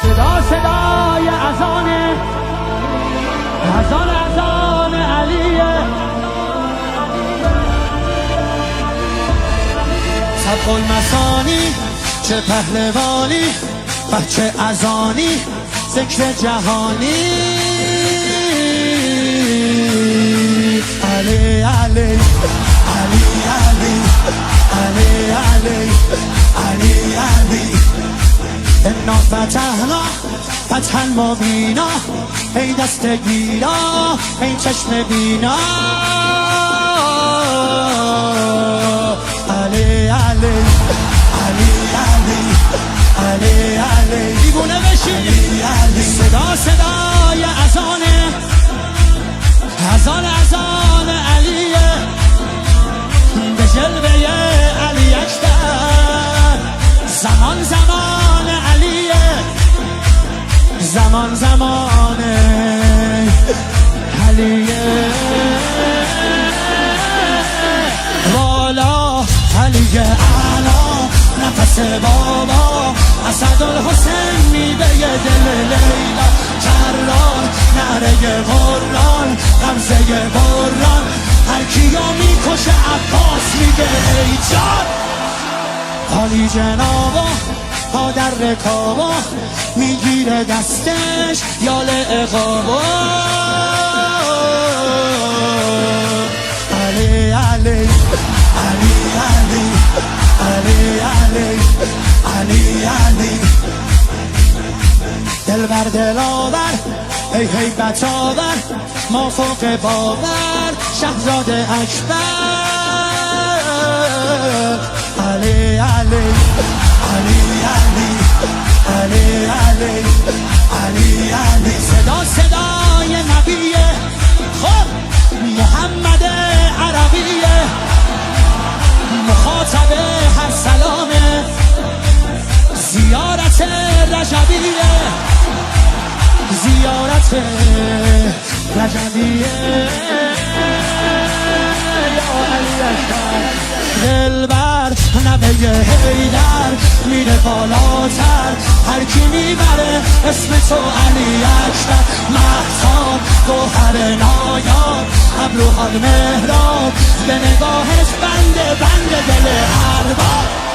صدا صدای اذان علیه. سبق المثانی چه پهلوانی، بچه اذانی ذکر جهانی. علی علی علی علی علی علی علی علی. انا فتحنا فتحا مبینا، ای دست گیرا ای چشم بینا. علی علی علی علی علی علی. دیوونه بشی. صدا صدای اذان علیه، به جلوه علی اکبر. زمان زمان علیه، زمان علیه. والا علی اعلا نفس بابا، اسدالحسین میوه دل لیلا. کران نره قرآن غمزه بران، هر کیو میکشه عباس میگه ای جان. حالی جنابا پا در رکابا، میگیره دستش یال اقابا. علی علی علی علی علی علی علی علی. دل بر دلاور ای هیبت آور، ما فوق باور شهزاده اکبر. علی علی علی علی علی علی علی علی. صدا صدای نبیه، خب محمد عربیه، مخاطب هر سلامه. زیارت رجبیه، زیارت رجبیه. یا علی اکبر. دلبر نوه حیدر میره بالاتر، هر کی میبره اسم تو علی اکبر. مهتاب گوهر نایاب، ابروها مهراب، به نگاهش بند دل ارباب.